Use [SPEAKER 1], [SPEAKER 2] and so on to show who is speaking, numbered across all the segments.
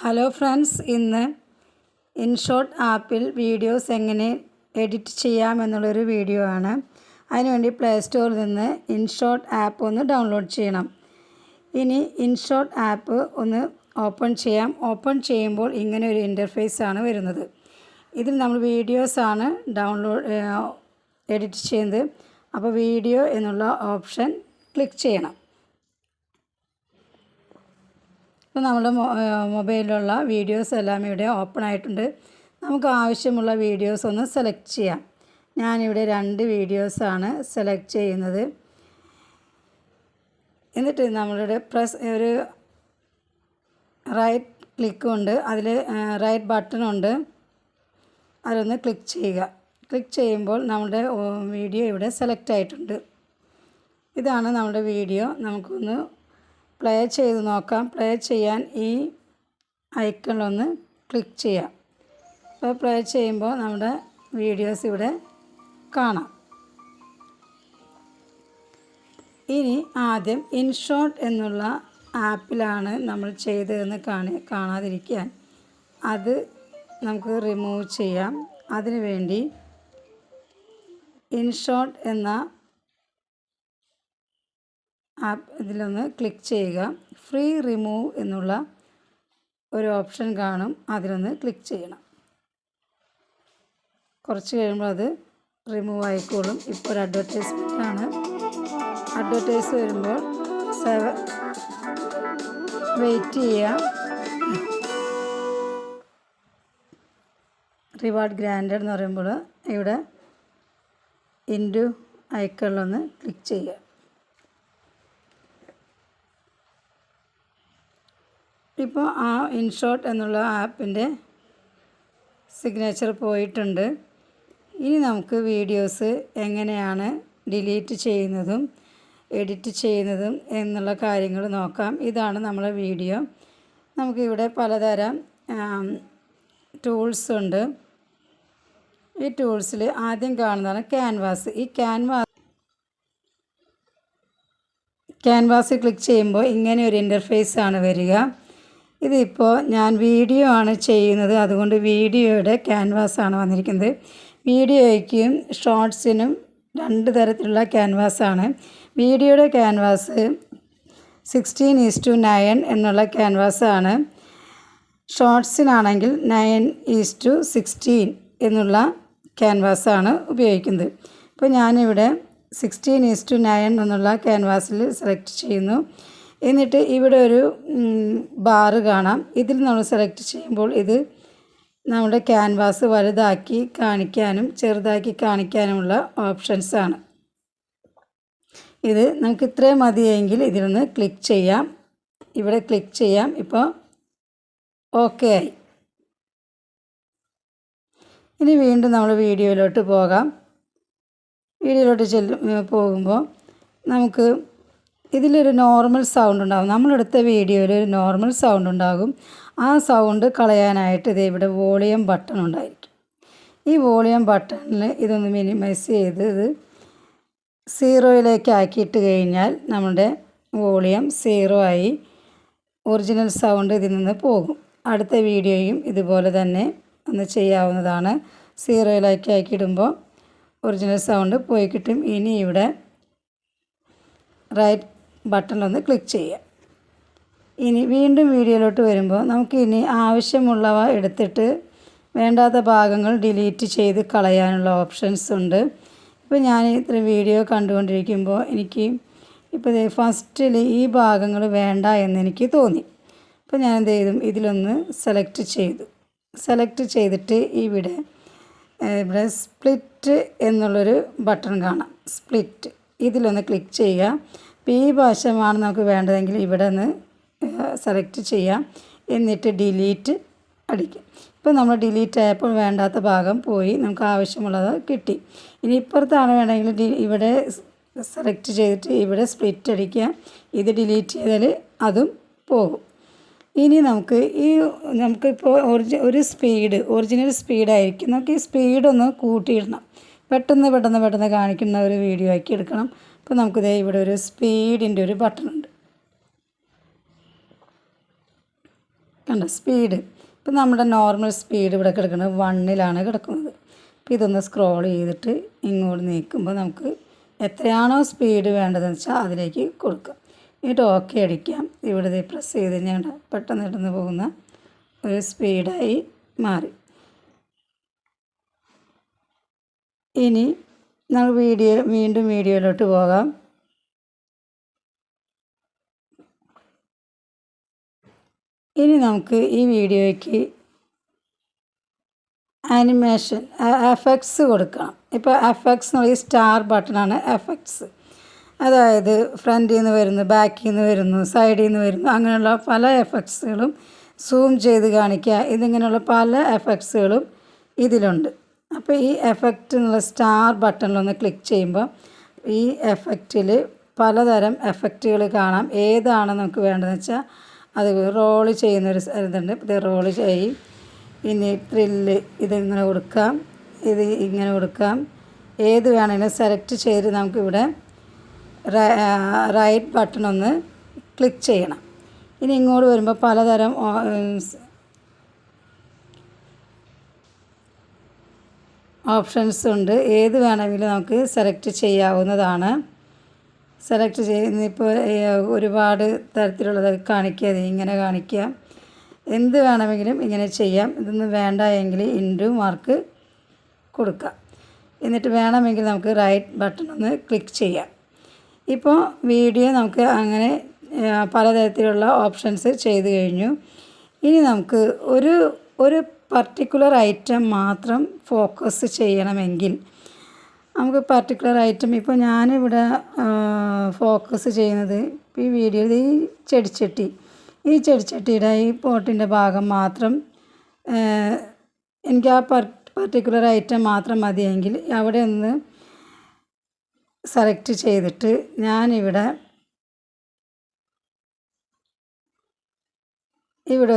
[SPEAKER 1] Hello friends, ഇന്ന് InShot ആപ്പിൽ videos എങ്ങനെ എഡിറ്റ് ചെയ്യാമെന്നുള്ളൊരു വീഡിയോ ആണ്. അതിനുവേണ്ടി പ്ലേ സ്റ്റോറിൽ നിന്ന് ഇൻഷോട്ട് ആപ്പ് ഒന്ന് ഡൗൺലോഡ് ചെയ്യണം. ഇനി ഇൻഷോട്ട് ആപ്പ് ഒന്ന് ഓപ്പൺ ചെയ്യാം. ഓപ്പൺ ചെയ്യുമ്പോൾ ഇങ്ങനെ ഒരു ഇൻ്റർഫേസ് ആണ് വരുന്നത്. ഇതിൽ നമ്മൾ വീഡിയോസാണ് എഡിറ്റ് ചെയ്യുന്നത്. അപ്പോൾ വീഡിയോ എന്നുള്ള ഓപ്ഷൻ ക്ലിക്ക് ചെയ്യണം. ഇപ്പോൾ നമ്മുടെ മൊബൈലിലുള്ള വീഡിയോസ് എല്ലാം ഇവിടെ ഓപ്പൺ ആയിട്ടുണ്ട്. നമുക്ക് ആവശ്യമുള്ള വീഡിയോസ് ഒന്ന് സെലക്ട് ചെയ്യാം. ഞാനിവിടെ 2 വീഡിയോസാണ് സെലക്ട് ചെയ്യുന്നത്. എന്നിട്ട് നമ്മളുടെ ഒരു റൈറ്റ് ക്ലിക്ക് ഉണ്ട്, അതിൽ റൈറ്റ് ബട്ടൺ ഉണ്ട്, അതിലൊന്ന് ക്ലിക്ക് ചെയ്യുക. ക്ലിക്ക് ചെയ്യുമ്പോൾ നമ്മുടെ വീഡിയോ ഇവിടെ സെലക്ട് ആയിട്ടുണ്ട്. ഇതാണ് നമ്മുടെ വീഡിയോ. നമുക്കൊന്ന് പ്ലേ ചെയ്ത് നോക്കാം. പ്ലേ ചെയ്യാൻ ഈ ഐക്കണിലൊന്ന് ക്ലിക്ക് ചെയ്യാം. അപ്പോൾ പ്ലേ ചെയ്യുമ്പോൾ നമ്മുടെ വീഡിയോസ് ഇവിടെ കാണാം. ഇനി ആദ്യം ഇൻഷോട്ട് എന്നുള്ള ആപ്പിലാണ് നമ്മൾ ചെയ്തതെന്ന് കാണാതിരിക്കാൻ അത് നമുക്ക് റിമൂവ് ചെയ്യാം. അതിനു വേണ്ടി ഇൻഷോട്ട് എന്ന ആപ്പ് ഇതിലൊന്ന് ക്ലിക്ക് ചെയ്യുക. ഫ്രീ റിമൂവ് എന്നുള്ള ഒരു ഓപ്ഷൻ കാണും, അതിലൊന്ന് ക്ലിക്ക് ചെയ്യണം. കുറച്ച് കഴിയുമ്പോൾ അത് റിമൂവ് ആയിക്കോളും. ഇപ്പോൾ ഒരു അഡ്വർടൈസ്മെൻ്റ് ആണ്. അഡ്വർടൈസ് വരുമ്പോൾ വെയിറ്റ് ചെയ്യുക. റിവാർഡ് ഗ്രാൻഡഡ് എന്ന് പറയുമ്പോൾ ഇവിടെ ഇൻറ്റു ഐക്കണിലൊന്ന് ക്ലിക്ക് ചെയ്യുക. ഇപ്പോൾ ആ ഇൻഷോട്ട് എന്നുള്ള ആപ്പിൻ്റെ സിഗ്നേച്ചർ പോയിട്ടുണ്ട്. ഇനി നമുക്ക് വീഡിയോസ് എങ്ങനെയാണ് ഡിലീറ്റ് ചെയ്യുന്നതും എഡിറ്റ് ചെയ്യുന്നതും എന്നുള്ള കാര്യങ്ങൾ നോക്കാം. ഇതാണ് നമ്മളെ വീഡിയോ. നമുക്കിവിടെ പലതരം ടൂൾസ് ഉണ്ട്. ഈ ടൂൾസിൽ ആദ്യം കാണുന്നതാണ് ക്യാൻവാസ്. ഈ ക്യാൻവാസിൽ ക്ലിക്ക് ചെയ്യുമ്പോൾ ഇങ്ങനെ ഒരു ഇൻ്റർഫേസ് ആണ് വരിക. ഇതിപ്പോൾ ഞാൻ വീഡിയോ ആണ് ചെയ്യുന്നത്, അതുകൊണ്ട് വീഡിയോയുടെ ക്യാൻവാസാണ് വന്നിരിക്കുന്നത്. വീഡിയോയ്ക്കും ഷോർട്സിനും 2 തരത്തിലുള്ള ക്യാൻവാസാണ്. വീഡിയോയുടെ ക്യാൻവാസ് 16:9 എന്നുള്ള ക്യാൻവാസാണ്. ഷോർട്സിനാണെങ്കിൽ 9:16 എന്നുള്ള ക്യാൻവാസാണ് ഉപയോഗിക്കുന്നത്. ഇപ്പോൾ ഞാനിവിടെ 16:9 എന്നുള്ള ക്യാൻവാസിൽ സെലക്ട് ചെയ്യുന്നു. എന്നിട്ട് ഇവിടെ ഒരു ബാറ് കാണാം. ഇതിൽ നമ്മൾ സെലക്ട് ചെയ്യുമ്പോൾ ഇത് നമ്മുടെ ക്യാൻവാസ് വലുതാക്കി കാണിക്കാനും ചെറുതാക്കി കാണിക്കാനുമുള്ള ഓപ്ഷൻസാണ്. ഇത് നമുക്ക് ഇത്രയും മതിയെങ്കിൽ ഇതിലൊന്ന് ക്ലിക്ക് ചെയ്യാം. ഇവിടെ ക്ലിക്ക് ചെയ്യാം. ഇപ്പോൾ ഓക്കെ ആയി. ഇനി വീണ്ടും നമ്മൾ വീഡിയോയിലോട്ട് പോകാം. വീഡിയോയിലോട്ട് പോകുമ്പോൾ നമുക്ക് ഇതിലൊരു നോർമൽ സൗണ്ട് ഉണ്ടാകും. നമ്മളെടുത്ത വീഡിയോയിൽ ഒരു നോർമൽ സൗണ്ട് ഉണ്ടാകും. ആ സൗണ്ട് കളയാനായിട്ട് ഇത് ഇവിടെ വോളിയം ബട്ടൺ ഉണ്ടായിരിക്കും. ഈ വോളിയം ബട്ടണിൽ ഇതൊന്ന് മിനിമൈസ് ചെയ്ത് ഇത് 0 ആക്കിയിട്ട് കഴിഞ്ഞാൽ നമ്മുടെ വോളിയം 0 ആയി. ഒറിജിനൽ സൗണ്ട് ഇതിൽ നിന്ന് പോകും. അടുത്ത വീഡിയോയും ഇതുപോലെ തന്നെ ഒന്ന് ചെയ്യാവുന്നതാണ്. 0 ആക്കിയിടുമ്പോൾ ഒറിജിനൽ സൗണ്ട് പോയി കിട്ടും. ഇനി ഇവിടെ റൈറ്റ് ബട്ടണിലൊന്ന് ക്ലിക്ക് ചെയ്യുക. ഇനി വീണ്ടും വീഡിയോയിലോട്ട് വരുമ്പോൾ നമുക്ക് ഇനി ആവശ്യമുള്ളവ എടുത്തിട്ട് വേണ്ടാത്ത ഭാഗങ്ങൾ ഡിലീറ്റ് ചെയ്ത് കളയാനുള്ള ഓപ്ഷൻസ് ഉണ്ട്. ഇപ്പോൾ ഞാൻ ഇത്ര വീഡിയോ കണ്ടുകൊണ്ടിരിക്കുമ്പോൾ എനിക്ക് ഇപ്പോൾ ഫസ്റ്റിൽ ഈ ഭാഗങ്ങൾ വേണ്ട എന്നെനിക്ക് തോന്നി. അപ്പോൾ ഞാൻ എന്ത് ചെയ്തു, ഇതിലൊന്ന് സെലക്ട് ചെയ്തിട്ട് ഇവിടെ സ്പ്ലിറ്റ് എന്നുള്ളൊരു ബട്ടൺ കാണാം. സ്പ്ലിറ്റ് ഇതിലൊന്ന് ക്ലിക്ക് ചെയ്യുക. ഇപ്പോൾ ഈ ഭാഷമാണ് നമുക്ക് വേണ്ടതെങ്കിൽ ഇവിടെ നിന്ന് സെലക്ട് ചെയ്യാം. എന്നിട്ട് ഡിലീറ്റ് അടിക്കുക. ഇപ്പോൾ നമ്മൾ ഡിലീറ്റ് ആയപ്പോൾ വേണ്ടാത്ത ഭാഗം പോയി, നമുക്ക് ആവശ്യമുള്ളത് കിട്ടി. ഇനി ഇപ്പുറത്താണ് വേണമെങ്കിൽ ഇവിടെ സെലക്ട് ചെയ്തിട്ട് ഇവിടെ സ്പ്ലിറ്റ് അടിക്കുക. ഇത് ഡിലീറ്റ് ചെയ്താൽ അതും പോകും. ഇനി നമുക്കിപ്പോൾ ഒറിജിനൽ സ്പീഡായിരിക്കും. നമുക്ക് ഈ സ്പീഡൊന്ന് കൂട്ടിയിടണം. പെട്ടെന്ന് കാണിക്കുന്ന ഒരു വീഡിയോ ആക്കി എടുക്കണം. അപ്പോൾ നമുക്കിതേ ഇവിടെ ഒരു സ്പീഡിൻ്റെ ഒരു ബട്ടൺ ഉണ്ട്. കണ്ട സ്പീഡ് ഇപ്പം നമ്മുടെ നോർമൽ സ്പീഡ് ഇവിടെ കിടക്കുന്നത് 1ലാണ് കിടക്കുന്നത്. അപ്പോൾ ഇതൊന്ന് സ്ക്രോൾ ചെയ്തിട്ട് ഇങ്ങോട്ട് നീക്കുമ്പോൾ നമുക്ക് എത്രയാണോ സ്പീഡ് വേണ്ടതെന്ന് വെച്ചാൽ അതിലേക്ക് കൊടുക്കാം. എന്നിട്ട് ഓക്കെ അടിക്കാം. ഇവിടെ പ്രസ് ചെയ്ത് കഴിഞ്ഞാൽ പെട്ടെന്ന് പെട്ടെന്ന് പോകുന്ന ഒരു സ്പീഡായി മാറി. ഇനി നമ്മൾ വീണ്ടും വീഡിയോയിലോട്ട് പോകാം. ഇനി നമുക്ക് ഈ വീഡിയോയ്ക്ക് ആനിമേഷൻ എഫക്ട്സ് കൊടുക്കണം. ഇപ്പോൾ എഫക്ട്സ് എന്ന് പറയുന്നത് സ്റ്റാർ ബട്ടണാണ് എഫക്ട്സ്. അതായത് ഫ്രണ്ടിൽ നിന്ന് വരുന്നു, ബാക്കിൽ നിന്ന് വരുന്നു, സൈഡിൽ നിന്ന് വരുന്നു, അങ്ങനെയുള്ള പല എഫക്ട്സുകളും സൂം ചെയ്ത് കാണിക്കുക. ഇതിങ്ങനെയുള്ള പല എഫക്ട്സുകളും ഇതിലുണ്ട്. അപ്പോൾ ഈ എഫക്റ്റ് എന്നുള്ള സ്റ്റാർ ബട്ടണിലൊന്ന് ക്ലിക്ക് ചെയ്യുമ്പോൾ ഈ എഫക്റ്റിൽ പലതരം എഫക്റ്റുകൾ കാണാം. ഏതാണ് നമുക്ക് വേണ്ടതെന്ന് വെച്ചാൽ അത് റോള് ചെയ്യുന്നൊരു ഇതുണ്ട്. ഇത് റോള് ചെയ്യും. ഇനി ത്രില്ല് ഇതിങ്ങനെ കൊടുക്കാം, ഇത് ഇങ്ങനെ കൊടുക്കാം. ഏത് വേണമെങ്കിലും സെലക്ട് ചെയ്ത് നമുക്കിവിടെ റൈറ്റ് ബട്ടൺ ഒന്ന് ക്ലിക്ക് ചെയ്യണം. ഇനി ഇങ്ങോട്ട് വരുമ്പോൾ പലതരം ഓപ്ഷൻസ് ഉണ്ട്. ഏത് വേണമെങ്കിലും നമുക്ക് സെലക്ട് ചെയ്യാവുന്നതാണ്. സെലക്ട് ചെയ്യുന്നിപ്പോൾ ഒരുപാട് തരത്തിലുള്ളത് കാണിക്കുക, ഇങ്ങനെ കാണിക്കുക. എന്ത് വേണമെങ്കിലും ഇങ്ങനെ ചെയ്യാം. ഇതൊന്നും വേണ്ട എങ്കിൽ ഇൻറ്റു മാർക്ക് കൊടുക്കാം. എന്നിട്ട് വേണമെങ്കിൽ നമുക്ക് റൈറ്റ് ബട്ടൺ ഒന്ന് ക്ലിക്ക് ചെയ്യാം. ഇപ്പോൾ വീഡിയോ നമുക്ക് അങ്ങനെ പലതരത്തിലുള്ള ഓപ്ഷൻസ് ചെയ്ത് കഴിഞ്ഞു. ഇനി നമുക്ക് ഒരു പർട്ടിക്കുലർ ഐറ്റം മാത്രം ഫോക്കസ് ചെയ്യണമെങ്കിൽ നമുക്ക് പർട്ടിക്കുലർ ഐറ്റം ഇപ്പോൾ ഞാനിവിടെ ഫോക്കസ് ചെയ്യുന്നത് ഈ വീഡിയോയിൽ ഈ ചെടിച്ചട്ടിയുടെ ഈ പോട്ടിൻ്റെ ഭാഗം മാത്രം എനിക്ക് ആ പർട്ടിക്കുലർ ഐറ്റം മാത്രം മതിയെങ്കിൽ അവിടെ ഒന്ന് സെലക്ട് ചെയ്തിട്ട് ഞാനിവിടെ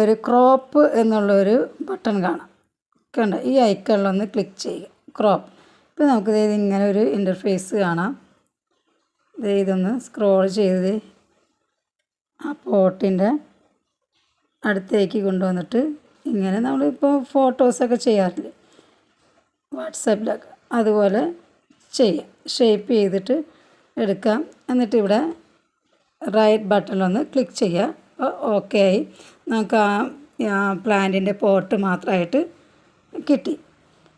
[SPEAKER 1] ഒരു ക്രോപ്പ് എന്നുള്ളൊരു ബട്ടൺ കാണാം. കണ്ട ഈ ഐക്കണിലൊന്ന് ക്ലിക്ക് ചെയ്യുക, ക്രോപ്പ്. ഇപ്പോൾ നമുക്ക് ഇങ്ങനെ ഒരു ഇൻ്റർഫേസ് കാണാം. ഇതൊന്ന് സ്ക്രോൾ ചെയ്ത് ആ പോട്ടിൻ്റെ അടുത്തേക്ക് കൊണ്ടുവന്നിട്ട് ഇങ്ങനെ നമ്മളിപ്പോൾ ഫോട്ടോസൊക്കെ ചെയ്യാറില്ലേ വാട്സാപ്പിലൊക്കെ, അതുപോലെ ചെയ്യാം. ഷേപ്പ് ചെയ്തിട്ട് എടുക്കാം. എന്നിട്ട് ഇവിടെ റൈറ്റ് ബട്ടണിലൊന്ന് ക്ലിക്ക് ചെയ്യുക. അപ്പോൾ ഓക്കെ ആയി. നമുക്ക് ആ പ്ലാന്റിൻ്റെ പോട്ട് മാത്രമായിട്ട് കിട്ടി.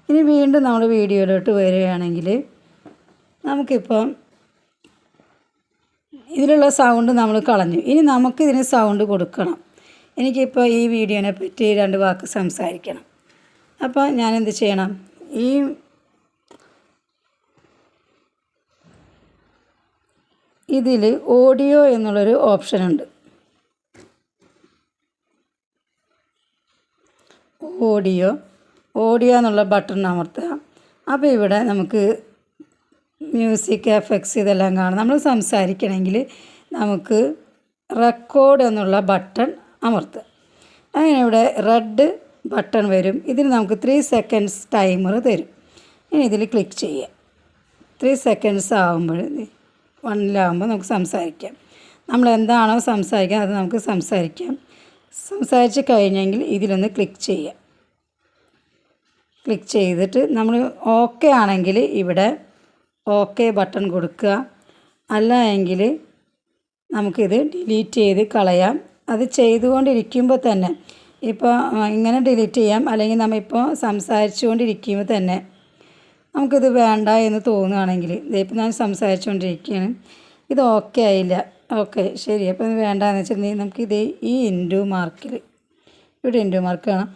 [SPEAKER 1] ഇനി വീണ്ടും നമ്മൾ വീഡിയോയിലോട്ട് വരികയാണെങ്കിൽ നമുക്കിപ്പം ഇതിലുള്ള സൗണ്ട് നമ്മൾ കളഞ്ഞു. ഇനി നമുക്കിതിന് സൗണ്ട് കൊടുക്കണം. എനിക്കിപ്പോൾ ഈ വീഡിയോനെ പറ്റി 2 വാക്ക് സംസാരിക്കണം. അപ്പോൾ ഞാനെന്ത് ചെയ്യണം? ഇതിൽ ഓഡിയോ എന്നുള്ളൊരു ഓപ്ഷനുണ്ട്. ഓഡിയോ എന്നുള്ള ബട്ടൺ അമർത്തുക. അപ്പോൾ ഇവിടെ നമുക്ക് മ്യൂസിക് എഫക്ട്സ് ഇതെല്ലാം കാണാം. നമ്മൾ സംസാരിക്കണമെങ്കിൽ നമുക്ക് റെക്കോർഡ് എന്നുള്ള ബട്ടൺ അമർത്തുക. അങ്ങനെ ഇവിടെ റെഡ് ബട്ടൺ വരും. ഇതിന് നമുക്ക് 3 സെക്കൻഡ്സ് ടൈമർ തരും. ഇനി ഇതിൽ ക്ലിക്ക് ചെയ്യുക. 3 സെക്കൻഡ്സ് ആകുമ്പോൾ 1ലാകുമ്പോൾ നമുക്ക് സംസാരിക്കാം. നമ്മൾ എന്താണോ സംസാരിക്കുക അത് നമുക്ക് സംസാരിക്കാം. സംസാരിച്ച് കഴിഞ്ഞെങ്കിൽ ഇതിലൊന്ന് ക്ലിക്ക് ചെയ്യുക. ക്ലിക്ക് ചെയ്തിട്ട് നമ്മൾ ഓക്കെ ആണെങ്കിൽ ഇവിടെ ഓക്കെ ബട്ടൺ കൊടുക്കുക. അല്ല എങ്കിൽ നമുക്കിത് ഡിലീറ്റ് ചെയ്ത് കളയാം. അത് ചെയ്തുകൊണ്ടിരിക്കുമ്പോൾ തന്നെ ഇപ്പോൾ ഇങ്ങനെ ഡിലീറ്റ് ചെയ്യാം. അല്ലെങ്കിൽ നമ്മളിപ്പോൾ സംസാരിച്ചു കൊണ്ടിരിക്കുമ്പോൾ തന്നെ നമുക്കിത് വേണ്ട എന്ന് തോന്നുകയാണെങ്കിൽ ഇതിപ്പോൾ ഞാൻ സംസാരിച്ചുകൊണ്ടിരിക്കുകയാണ്, ഇത് ഓക്കെ ആയില്ല, ഓക്കെ ശരി, അപ്പോൾ ഇത് വേണ്ടാന്ന് വെച്ചിട്ടുണ്ടെങ്കിൽ നമുക്കിത് ഈ ഇൻറ്റു മാർക്കിൽ ഇവിടെ ഇൻറ്റു മാർക്ക് കാണാം,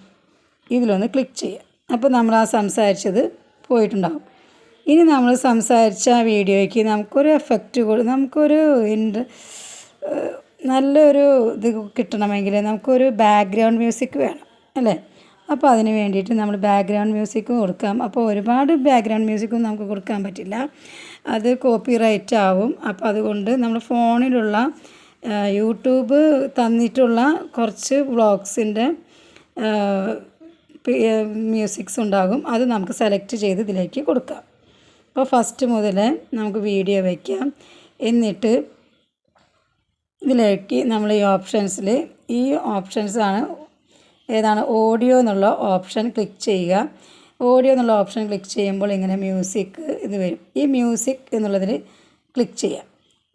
[SPEAKER 1] ഇതിലൊന്ന് ക്ലിക്ക് ചെയ്യാം. അപ്പോൾ നമ്മൾ ആ സംസാരിച്ചത് പോയിട്ടുണ്ടാകും. ഇനി നമ്മൾ സംസാരിച്ച വീഡിയോയ്ക്ക് നമുക്കൊരു എഫക്റ്റ് നമുക്കൊരു നല്ലൊരു ഇത് കിട്ടണമെങ്കിൽ നമുക്കൊരു ബാക്ക്ഗ്രൗണ്ട് മ്യൂസിക് വേണം അല്ലേ? അപ്പോൾ അതിന് വേണ്ടിയിട്ട് നമ്മൾ ബാക്ക്ഗ്രൗണ്ട് മ്യൂസിക്കും കൊടുക്കാം. അപ്പോൾ ഒരുപാട് ബാക്ക്ഗ്രൗണ്ട് മ്യൂസിക്കും നമുക്ക് കൊടുക്കാൻ പറ്റില്ല, അത് കോപ്പിറൈറ്റ് ആവും. അപ്പോൾ അതുകൊണ്ട് നമ്മൾ ഫോണിലുള്ള യൂട്യൂബ് തന്നിട്ടുള്ള കുറച്ച് വ്ളോഗ്സിൻ്റെ മ്യൂസിക്സ് ഉണ്ടാകും, അത് നമുക്ക് സെലക്ട് ചെയ്ത് ഇതിലേക്ക് കൊടുക്കാം. അപ്പോൾ ഫസ്റ്റ് മുതൽ നമുക്ക് വീഡിയോ വയ്ക്കാം. എന്നിട്ട് ഇതിലേക്ക് നമ്മൾ ഈ ഓപ്ഷൻസാണ് ഏതാണ് ഓഡിയോ എന്നുള്ള ഓപ്ഷൻ ക്ലിക്ക് ചെയ്യുക. ഓഡിയോ എന്നുള്ള ഓപ്ഷൻ ക്ലിക്ക് ചെയ്യുമ്പോൾ ഇങ്ങനെ മ്യൂസിക് ഇത് വരും. ഈ മ്യൂസിക് എന്നുള്ളതിൽ ക്ലിക്ക് ചെയ്യാം.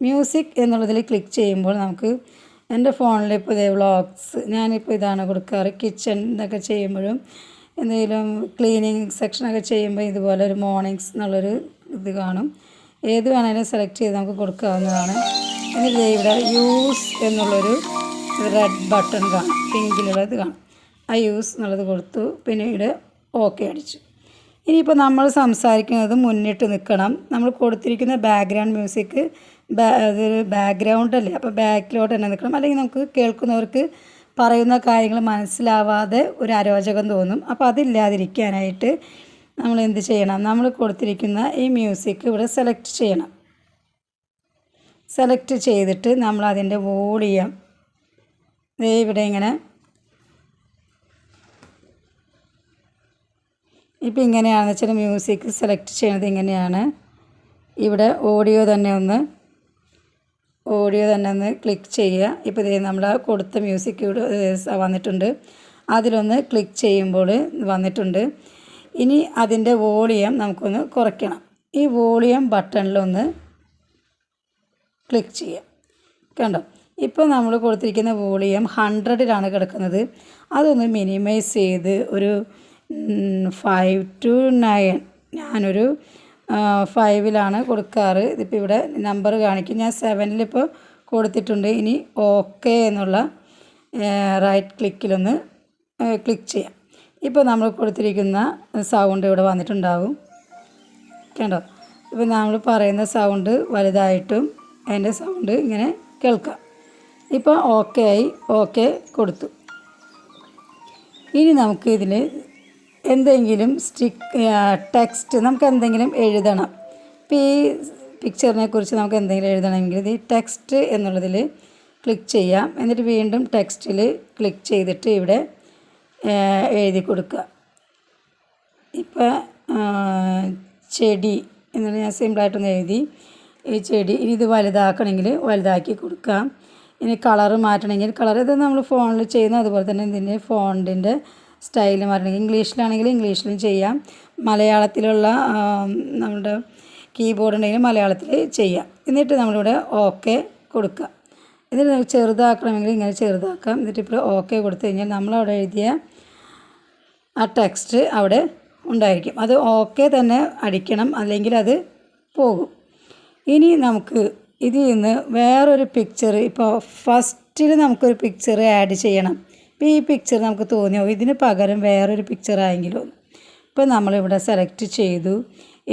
[SPEAKER 1] മ്യൂസിക് എന്നുള്ളതിൽ ക്ലിക്ക് ചെയ്യുമ്പോൾ നമുക്ക് എൻ്റെ ഫോണിൽ ഇപ്പോൾ ഇതേ വ്ളോഗ്സ് ഞാനിപ്പോൾ ഇതാണ് കൊടുക്കാറ്. കിച്ചൺ ഇതൊക്കെ ചെയ്യുമ്പോഴും എന്തെങ്കിലും ക്ലീനിങ് സെക്ഷനൊക്കെ ചെയ്യുമ്പോൾ ഇതുപോലെ ഒരു മോർണിംഗ്സ് എന്നുള്ളൊരു ഇത് കാണും. ഏത് വേണമെങ്കിലും സെലക്ട് ചെയ്ത് നമുക്ക് കൊടുക്കാവുന്നതാണ്. എന്നിട്ട് ഇവിടെ യൂസ് എന്നുള്ളൊരു റെഡ് ബട്ടൺ കാണും, പിങ്കിലുള്ളത് കാണും. ആ യൂസ് എന്നുള്ളത് കൊടുത്തു. പിന്നീട് ഓക്കെ അടിച്ചു. ഇനിയിപ്പോൾ നമ്മൾ സംസാരിക്കുന്നത് മുന്നിട്ട് നിൽക്കണം. നമ്മൾ കൊടുത്തിരിക്കുന്ന ബാക്ക്ഗ്രൗണ്ട് മ്യൂസിക് അതൊരു ബാക്ക്ഗ്രൗണ്ട് അല്ലേ, അപ്പോൾ ബാക്കിലോട്ട് തന്നെ നിൽക്കണം. അല്ലെങ്കിൽ നമുക്ക് കേൾക്കുന്നവർക്ക് പറയുന്ന കാര്യങ്ങൾ മനസ്സിലാവാതെ ഒരു അരോചകം തോന്നും. അപ്പോൾ അതില്ലാതിരിക്കാനായിട്ട് നമ്മൾ എന്ത് ചെയ്യണം? നമ്മൾ കൊടുത്തിരിക്കുന്ന ഈ മ്യൂസിക് ഇവിടെ സെലക്ട് ചെയ്യണം. സെലക്ട് ചെയ്തിട്ട് നമ്മൾ അതിൻ്റെ വോളിയം ഇവിടെ ഇങ്ങനെ ഇപ്പോൾ ഇങ്ങനെയാണെന്ന് വെച്ചാൽ മ്യൂസിക് സെലക്ട് ചെയ്യുന്നത് ഇങ്ങനെയാണ്. ഇവിടെ ഓഡിയോ തന്നെ ഒന്ന് ക്ലിക്ക് ചെയ്യുക. ഇപ്പോൾ ഇതേ നമ്മൾ കൊടുത്ത മ്യൂസിക് ഇവിടെ വന്നിട്ടുണ്ട്. അതിലൊന്ന് ക്ലിക്ക് ചെയ്യുമ്പോൾ വന്നിട്ടുണ്ട്. ഇനി അതിൻ്റെ വോളിയം നമുക്കൊന്ന് കുറയ്ക്കണം. ഈ വോളിയം ബട്ടണിലൊന്ന് ക്ലിക്ക് ചെയ്യാം. കണ്ടോ? ഇപ്പോൾ നമ്മൾ കൊടുത്തിരിക്കുന്ന വോളിയം 100ലാണ് കിടക്കുന്നത്. അതൊന്ന് മിനിമൈസ് ചെയ്ത് ഒരു 5 to 9 ഞാനൊരു 5ലാണ് കൊടുക്കാറ്. ഇതിപ്പോൾ ഇവിടെ നമ്പർ കാണിക്കും. ഞാൻ 7ലിപ്പോൾ കൊടുത്തിട്ടുണ്ട്. ഇനി ഓക്കെ എന്നുള്ള റൈറ്റ് ക്ലിക്കിലൊന്ന് ക്ലിക്ക് ചെയ്യാം. ഇപ്പോൾ നമ്മൾ കൊടുത്തിരിക്കുന്ന സൗണ്ട് ഇവിടെ വന്നിട്ടുണ്ടാവും. കണ്ടോ? ഇപ്പോൾ നമ്മൾ പറയുന്ന സൗണ്ട് വലുതായിട്ടും അതിൻ്റെ സൗണ്ട് ഇങ്ങനെ കേൾക്കാം. ഇപ്പോൾ ഓക്കെ ആയി. ഓക്കെ കൊടുത്തു. ഇനി നമുക്ക് ഇതിൽ എന്തെങ്കിലും ടെക്സ്റ്റ് നമുക്ക് എന്തെങ്കിലും എഴുതണം. ഇപ്പോൾ ഈ പിക്ചറിനെ കുറിച്ച് നമുക്ക് എന്തെങ്കിലും എഴുതണമെങ്കിൽ ഇത് ടെക്സ്റ്റ് എന്നുള്ളതിൽ ക്ലിക്ക് ചെയ്യാം. എന്നിട്ട് വീണ്ടും ടെക്സ്റ്റിൽ ക്ലിക്ക് ചെയ്തിട്ട് ഇവിടെ എഴുതി കൊടുക്കുക. ഇപ്പോൾ ചെടി എന്നുള്ള ഞാൻ സിമ്പിളായിട്ടൊന്ന് എഴുതി. ഈ ചെടി ഇനി ഇത് വലുതാക്കണമെങ്കിൽ വലുതാക്കി കൊടുക്കാം. ഇനി കളറ് മാറ്റണമെങ്കിൽ കളർ ഇത് നമ്മൾ ഫോണിൽ ചെയ്യുന്ന അതുപോലെ തന്നെ ഇതിൻ്റെ ഫോണ്ടിൻ്റെ സ്റ്റൈൽ മാറ്റണമെങ്കിൽ ഇംഗ്ലീഷിലാണെങ്കിൽ ഇംഗ്ലീഷിലും ചെയ്യാം. മലയാളത്തിലുള്ള നമ്മുടെ കീബോർഡ് ഉണ്ടെങ്കിൽ മലയാളത്തിൽ ചെയ്യാം. എന്നിട്ട് നമ്മളിവിടെ ഓക്കെ കൊടുക്കുക. എന്നിട്ട് നമുക്ക് ചെറുതാക്കണമെങ്കിൽ ഇങ്ങനെ ചെറുതാക്കാം. എന്നിട്ട് ഇപ്പോൾ ഓക്കെ കൊടുത്തു കഴിഞ്ഞാൽ നമ്മളവിടെ എഴുതിയ ആ ടെക്സ്റ്റ് അവിടെ ഉണ്ടായിരിക്കും. അത് ഓക്കെ തന്നെ അടിക്കണം, അല്ലെങ്കിൽ അത് പോകും. ഇനി നമുക്ക് ഇതിൽ നിന്ന് വേറൊരു പിക്ചർ, ഇപ്പോൾ ഫസ്റ്റിൽ നമുക്കൊരു പിക്ചർ ആഡ് ചെയ്യണം. ഇപ്പോൾ ഈ പിക്ചർ നമുക്ക് തോന്നിയോ ഇതിന് പകരം വേറൊരു പിക്ചർ ആയെങ്കിലും. ഇപ്പോൾ നമ്മളിവിടെ സെലക്ട് ചെയ്തു.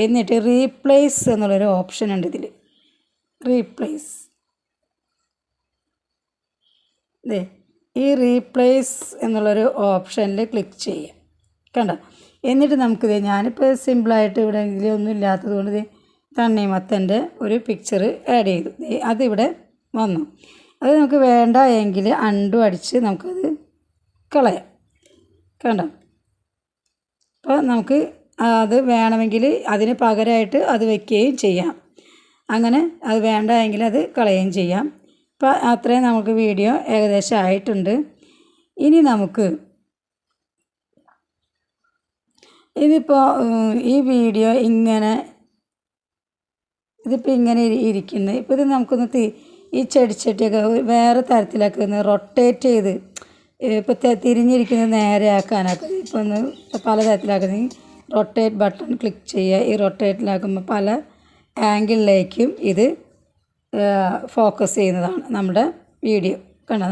[SPEAKER 1] എന്നിട്ട് റീപ്ലേസ് എന്നുള്ളൊരു ഓപ്ഷൻ ഉണ്ട് ഇതിൽ. റീപ്ലേസ് ഈ റീപ്ലേസ് എന്നുള്ളൊരു ഓപ്ഷനിൽ ക്ലിക്ക് ചെയ്യാം. കണ്ടോ? എന്നിട്ട് നമുക്കിത് ഞാനിപ്പോൾ സിമ്പിളായിട്ട് ഇവിടെ ഇതിലൊന്നും ഇല്ലാത്തത് കൊണ്ട് ഇത് തണ്ണിമത്തൻ്റെ ഒരു പിക്ചർ ആഡ് ചെയ്തു. അതിവിടെ വന്നു. അത് നമുക്ക് വേണ്ട എങ്കിൽ അണ്ടു അടിച്ച് നമുക്കത് കളയാം. കണ്ടോ? അപ്പോൾ നമുക്ക് അത് വേണമെങ്കിൽ അതിന് പകരമായിട്ട് അത് വയ്ക്കുകയും ചെയ്യാം. അങ്ങനെ അത് വേണ്ട എങ്കിൽ അത് കളയുകയും ചെയ്യാം. അപ്പോൾ അത്രയും നമുക്ക് വീഡിയോ ഏകദേശം ആയിട്ടുണ്ട്. ഇനി നമുക്ക് ഇതിപ്പോൾ ഈ വീഡിയോ ഇതിപ്പോൾ ഇങ്ങനെ ഇരിക്കുന്നത്. ഇപ്പോൾ ഇത് നമുക്കൊന്ന് ഈ ചെടിച്ചട്ടിയൊക്കെ വേറെ തരത്തിലൊക്കെ ഒന്ന് റൊട്ടേറ്റ് ചെയ്ത് ഇപ്പോൾ തിരിഞ്ഞിരിക്കുന്നത് നേരെ ആക്കാനൊക്കെ ഇപ്പോൾ ഒന്ന് പല തരത്തിലാക്കുന്നത് റൊട്ടേറ്റ് ബട്ടൺ ക്ലിക്ക് ചെയ്യുക. ഈ റൊട്ടേറ്റിലാക്കുമ്പോൾ പല ആംഗിളിലേക്കും ഇത് ഫോക്കസ് ചെയ്യുന്നതാണ് നമ്മുടെ വീഡിയോ. കണ്ടോ?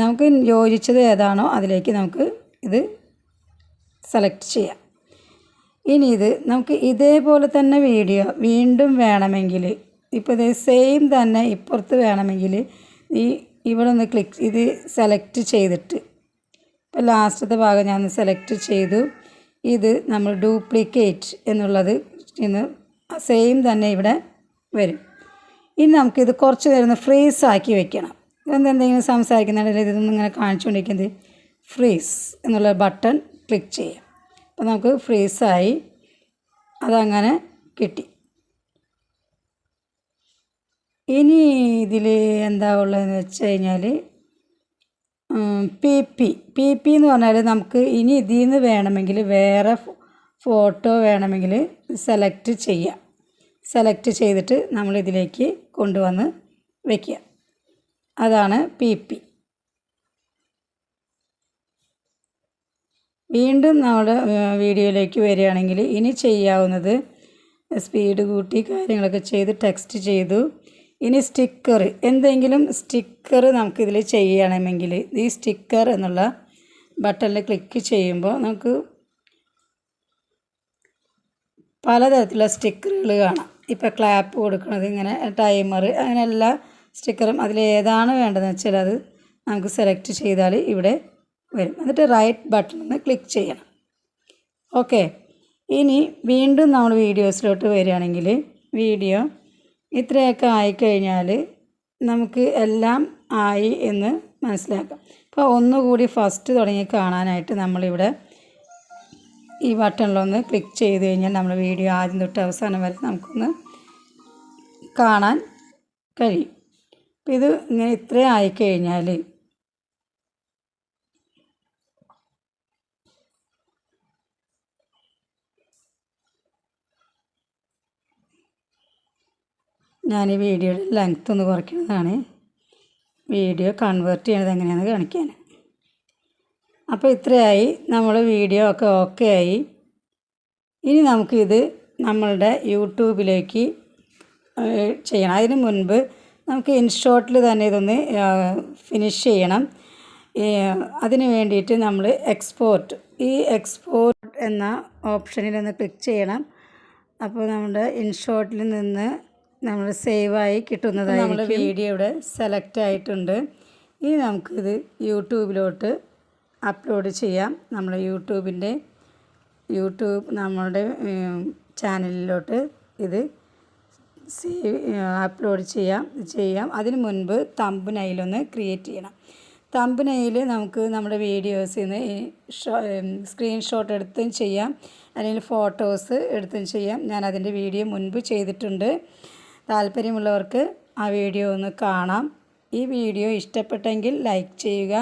[SPEAKER 1] നമുക്ക് യോജിച്ചത് ഏതാണോ അതിലേക്ക് നമുക്ക് ഇത് സെലക്ട് ചെയ്യാം. ഇനി ഇത് നമുക്ക് ഇതേപോലെ തന്നെ വീഡിയോ വീണ്ടും വേണമെങ്കിൽ ഇപ്പോൾ ഇത് സെയിം തന്നെ ഇപ്പുറത്ത് വേണമെങ്കിൽ ഇവിടെ ഒന്ന് ഇത് സെലക്ട് ചെയ്തിട്ട് ഇപ്പോൾ ലാസ്റ്റത്തെ ഭാഗം ഞാൻ സെലക്ട് ചെയ്തു. ഇത് നമ്മൾ ഡ്യൂപ്ലിക്കേറ്റ് എന്നുള്ളത് സെയിം തന്നെ ഇവിടെ വരും. ഇനി നമുക്കിത് കുറച്ച് നേരം ഒന്ന് ഫ്രീസ് ആക്കി വെക്കണം. എന്തെങ്കിലും സംസാരിക്കുന്നുണ്ടെങ്കിൽ ഇതൊന്നും ഇങ്ങനെ കാണിച്ചുകൊണ്ടിരിക്കുന്നത് ഫ്രീസ് എന്നുള്ള ബട്ടൺ ക്ലിക്ക് ചെയ്യാം. അപ്പോൾ നമുക്ക് ഫ്രീസായി അതങ്ങനെ കിട്ടി. ഇനി ഇതിൽ എന്താ ഉള്ളതെന്ന് വെച്ച് കഴിഞ്ഞാൽ പി എന്ന് പറഞ്ഞാൽ നമുക്ക് ഇനി ഇതിൽ നിന്ന് വേണമെങ്കിൽ വേറെ ഫോട്ടോ വേണമെങ്കിൽ സെലക്ട് ചെയ്യാം. സെലക്ട് ചെയ്തിട്ട് നമ്മൾ ഇതിലേക്ക് കൊണ്ടുവന്ന് വയ്ക്കുക. അതാണ് പി. വീണ്ടും നമ്മുടെ വീഡിയോയിലേക്ക് വരികയാണെങ്കിൽ ഇനി ചെയ്യാവുന്നത് സ്പീഡ് കൂട്ടി കാര്യങ്ങളൊക്കെ ചെയ്ത് ടെക്സ്റ്റ് ചെയ്തു. ഇനി സ്റ്റിക്കർ, എന്തെങ്കിലും സ്റ്റിക്കർ നമുക്കിതിൽ ചെയ്യണമെങ്കിൽ ഈ സ്റ്റിക്കർ എന്നുള്ള ബട്ടണിൽ ക്ലിക്ക് ചെയ്യുമ്പോൾ നമുക്ക് പലതരത്തിലുള്ള സ്റ്റിക്കറുകൾ കാണാം. ഇപ്പോൾ ക്ലാപ്പ് കൊടുക്കുന്നത്, ഇങ്ങനെ ടൈമർ, അങ്ങനെ എല്ലാ സ്റ്റിക്കറും അതിലേതാണ് വേണ്ടതെന്ന് വെച്ചാൽ അത് നമുക്ക് സെലക്ട് ചെയ്താൽ ഇവിടെ വരും. എന്നിട്ട് റൈറ്റ് ബട്ടൺ ഒന്ന് ക്ലിക്ക് ചെയ്യണം. ഓക്കെ. ഇനി വീണ്ടും നമ്മൾ വീഡിയോസിലോട്ട് വരികയാണെങ്കിൽ വീഡിയോ ഇത്രയൊക്കെ ആയിക്കഴിഞ്ഞാൽ നമുക്ക് എല്ലാം ആയി എന്ന് മനസ്സിലാക്കാം. അപ്പോൾ ഒന്നുകൂടി ഫസ്റ്റ് തുടങ്ങി കാണാനായിട്ട് നമ്മളിവിടെ ഈ ബട്ടണിലൊന്ന് ക്ലിക്ക് ചെയ്ത് കഴിഞ്ഞാൽ നമ്മൾ വീഡിയോ ആദ്യം തൊട്ട് അവസാനം വരെ നമുക്കൊന്ന് കാണാൻ കഴിയും. അപ്പോൾ ഇത് ഇങ്ങനെ ഇത്രയും ആയിക്കഴിഞ്ഞാൽ ഞാൻ ഈ വീഡിയോയുടെ ലെങ്ത്ത് ഒന്ന് കുറയ്ക്കുന്നതാണ്. വീഡിയോ കൺവേർട്ട് ചെയ്യണത് എങ്ങനെയാണെന്ന് കാണിക്കാൻ. അപ്പോൾ ഇത്രയായി, നമ്മൾ വീഡിയോ ഒക്കെ ഓക്കെ ആയി. ഇനി നമുക്കിത് നമ്മളുടെ യൂട്യൂബിലേക്ക് ചെയ്യണം. അതിന് മുൻപ് നമുക്ക് ഇൻഷോട്ടിൽ തന്നെ ഇതൊന്ന് ഫിനിഷ് ചെയ്യണം. അതിന് വേണ്ടിയിട്ട് നമ്മൾ ഈ എക്സ്പോർട്ട് എന്ന ഓപ്ഷനിൽ ഒന്ന് ക്ലിക്ക് ചെയ്യണം. അപ്പോൾ നമ്മുടെ ഇൻഷോട്ടിൽ നിന്ന് നമ്മൾ സേവായി കിട്ടുന്നതായി നമ്മുടെ വീഡിയോ ഇവിടെ സെലക്ട് ആയിട്ടുണ്ട്. ഇനി നമുക്കിത് യൂട്യൂബിലോട്ട് അപ്ലോഡ് ചെയ്യാം. നമ്മുടെ നമ്മളുടെ ചാനലിലോട്ട് ഇത് അപ്ലോഡ് ചെയ്യാം. അതിന് മുൻപ് തംബ്നെയിലൊന്ന് ക്രിയേറ്റ് ചെയ്യണം. തംബ്നെയിൽ നമുക്ക് നമ്മുടെ വീഡിയോസിൽ നിന്ന് സ്ക്രീൻഷോട്ട് എടുത്തും ചെയ്യാം, അല്ലെങ്കിൽ ഫോട്ടോസ് എടുത്തും ചെയ്യാം. ഞാൻ അതിൻ്റെ വീഡിയോ മുൻപ് ചെയ്തിട്ടുണ്ട്. താല്പര്യമുള്ളവർക്ക് ആ വീഡിയോ ഒന്ന് കാണാം. ഈ വീഡിയോ ഇഷ്ടപ്പെട്ടെങ്കിൽ ലൈക്ക് ചെയ്യുക.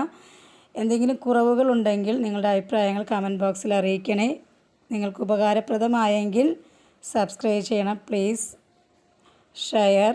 [SPEAKER 1] എന്തെങ്കിലും കുറവുകളുണ്ടെങ്കിൽ നിങ്ങളുടെ അഭിപ്രായങ്ങൾ കമൻറ്റ് ബോക്സിൽ അറിയിക്കണേ. നിങ്ങൾക്ക് ഉപകാരപ്രദമായെങ്കിൽ സബ്സ്ക്രൈബ് ചെയ്യണം. Please share